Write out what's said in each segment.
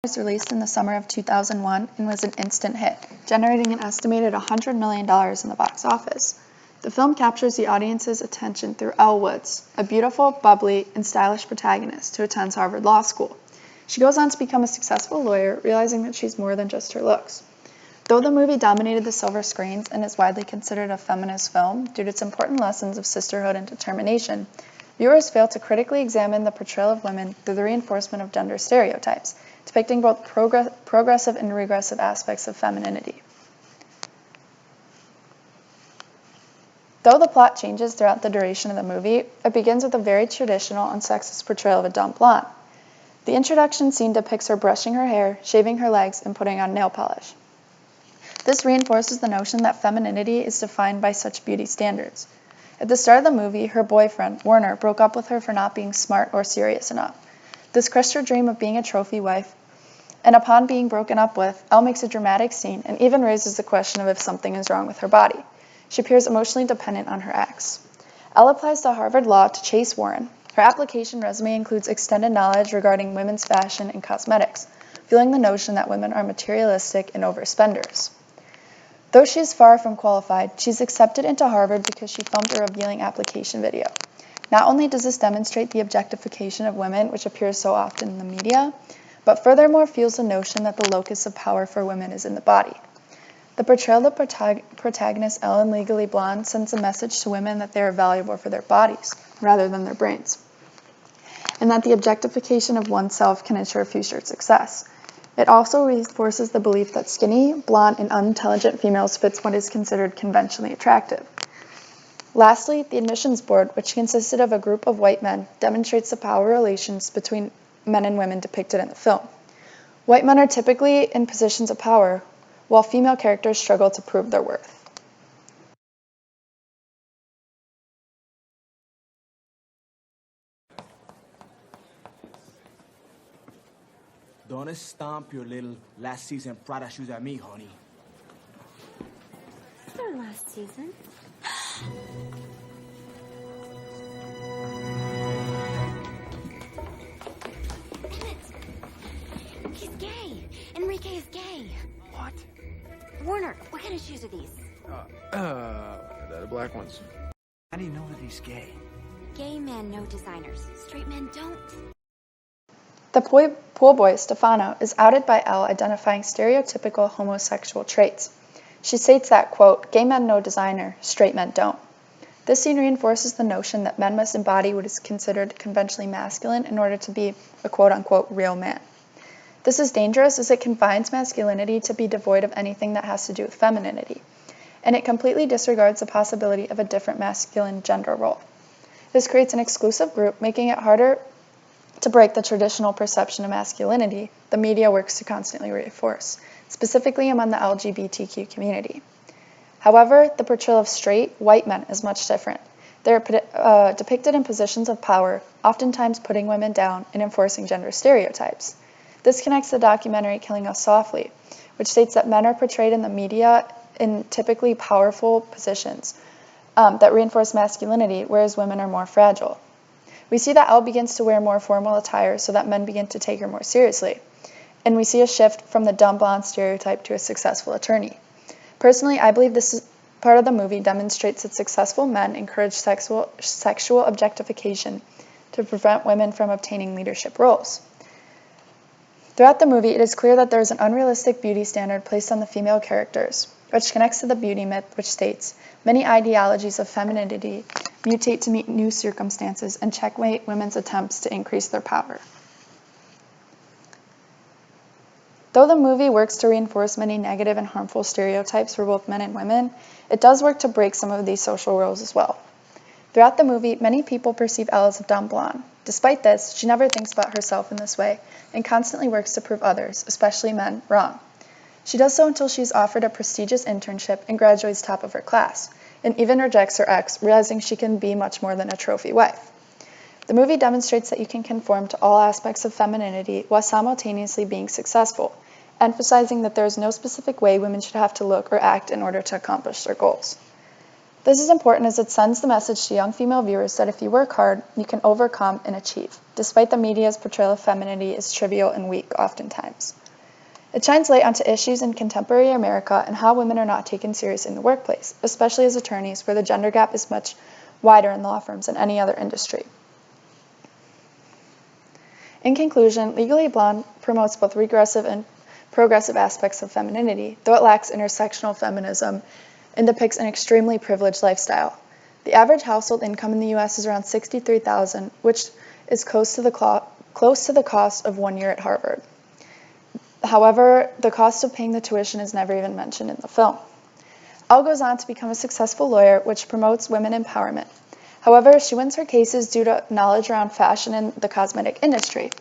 was released in the summer of 2001 and was an instant hit, generating an estimated $100 million in the box office. The film captures the audience's attention through Elle Woods, a beautiful, bubbly, and stylish protagonist who attends Harvard Law School. She goes on to become a successful lawyer, realizing that she's more than just her looks. Though the movie dominated the silver screens and is widely considered a feminist film due to its important lessons of sisterhood and determination, viewers fail to critically examine the portrayal of women through the reinforcement of gender stereotypes, depicting both progressive and regressive aspects of femininity. Though the plot changes throughout the duration of the movie, it begins with a very traditional and sexist portrayal of a dumb blonde. The introduction scene depicts her brushing her hair, shaving her legs, and putting on nail polish. This reinforces the notion that femininity is defined by such beauty standards. At the start of the movie, her boyfriend, Werner, broke up with her for not being smart or serious enough. This crushed her dream of being a trophy wife, and upon being broken up with, Elle makes a dramatic scene and even raises the question of if something is wrong with her body. She appears emotionally dependent on her ex. Elle applies to Harvard Law to chase Warren. Her application resume includes extended knowledge regarding women's fashion and cosmetics, fueling the notion that women are materialistic and overspenders. Though she is far from qualified, she's accepted into Harvard because she filmed a revealing application video. Not only does this demonstrate the objectification of women, which appears so often in the media, but furthermore fuels the notion that the locus of power for women is in the body. The portrayal of the protagonist, Ellen Legally Blonde, sends a message to women that they are valuable for their bodies, rather than their brains, and that the objectification of oneself can ensure future success. It also reinforces the belief that skinny, blonde, and unintelligent females fits what is considered conventionally attractive. Lastly, the admissions board, which consisted of a group of white men, demonstrates the power relations between men and women depicted in the film. White men are typically in positions of power, while female characters struggle to prove their worth. Don't stomp your little last season Prada shoes at me, honey. It's our last season. He's gay. Enrique is gay. What? Warner, what kind of shoes are these? The black ones. How do you know that he's gay? Gay men know designers. Straight men don't. The pool boy, Stefano, is outed by Elle identifying stereotypical homosexual traits. She states that, quote, "Gay men know designer, straight men don't." This scene reinforces the notion that men must embody what is considered conventionally masculine in order to be a quote-unquote real man. This is dangerous as it confines masculinity to be devoid of anything that has to do with femininity, and it completely disregards the possibility of a different masculine gender role. This creates an exclusive group, making it harder to break the traditional perception of masculinity the media works to constantly reinforce, specifically among the LGBTQ community. However, the portrayal of straight, white men is much different. They are depicted in positions of power, oftentimes putting women down and enforcing gender stereotypes. This connects the documentary Killing Us Softly, which states that men are portrayed in the media in typically powerful positions that reinforce masculinity, whereas women are more fragile. We see that Elle begins to wear more formal attire so that men begin to take her more seriously, and we see a shift from the dumb blonde stereotype to a successful attorney. Personally, I believe this part of the movie demonstrates that successful men encourage sexual objectification to prevent women from obtaining leadership roles. Throughout the movie, it is clear that there is an unrealistic beauty standard placed on the female characters, which connects to the beauty myth which states, "Many ideologies of femininity mutate to meet new circumstances and checkmate women's attempts to increase their power." Though the movie works to reinforce many negative and harmful stereotypes for both men and women, it does work to break some of these social roles as well. Throughout the movie, many people perceive Elle as a dumb blonde. Despite this, she never thinks about herself in this way and constantly works to prove others, especially men, wrong. She does so until she is offered a prestigious internship and graduates top of her class, and even rejects her ex, realizing she can be much more than a trophy wife. The movie demonstrates that you can conform to all aspects of femininity while simultaneously being successful, emphasizing that there is no specific way women should have to look or act in order to accomplish their goals. This is important as it sends the message to young female viewers that if you work hard, you can overcome and achieve, despite the media's portrayal of femininity as trivial and weak oftentimes. It shines light onto issues in contemporary America and how women are not taken seriously in the workplace, especially as attorneys, where the gender gap is much wider in law firms than any other industry. In conclusion, Legally Blonde promotes both regressive and progressive aspects of femininity, though it lacks intersectional feminism and depicts an extremely privileged lifestyle. The average household income in the U.S. is around $63,000, which is close to the cost of 1 year at Harvard. However, the cost of paying the tuition is never even mentioned in the film. Elle goes on to become a successful lawyer, which promotes women empowerment. However, she wins her cases due to knowledge around fashion and the cosmetic industry.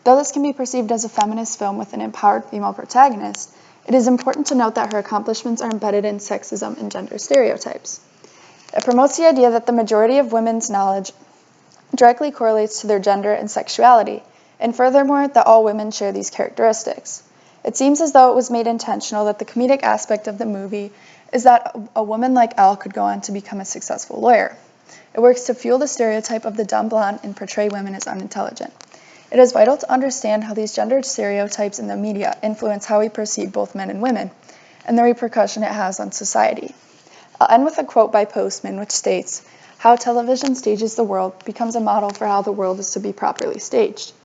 Though this can be perceived as a feminist film with an empowered female protagonist, it is important to note that her accomplishments are embedded in sexism and gender stereotypes. It promotes the idea that the majority of women's knowledge directly correlates to their gender and sexuality, and furthermore, that all women share these characteristics. It seems as though it was made intentional that the comedic aspect of the movie is that a woman like Elle could go on to become a successful lawyer. It works to fuel the stereotype of the dumb blonde and portray women as unintelligent. It is vital to understand how these gendered stereotypes in the media influence how we perceive both men and women, and the repercussion it has on society. I'll end with a quote by Postman, which states, "How television stages the world becomes a model for how the world is to be properly staged."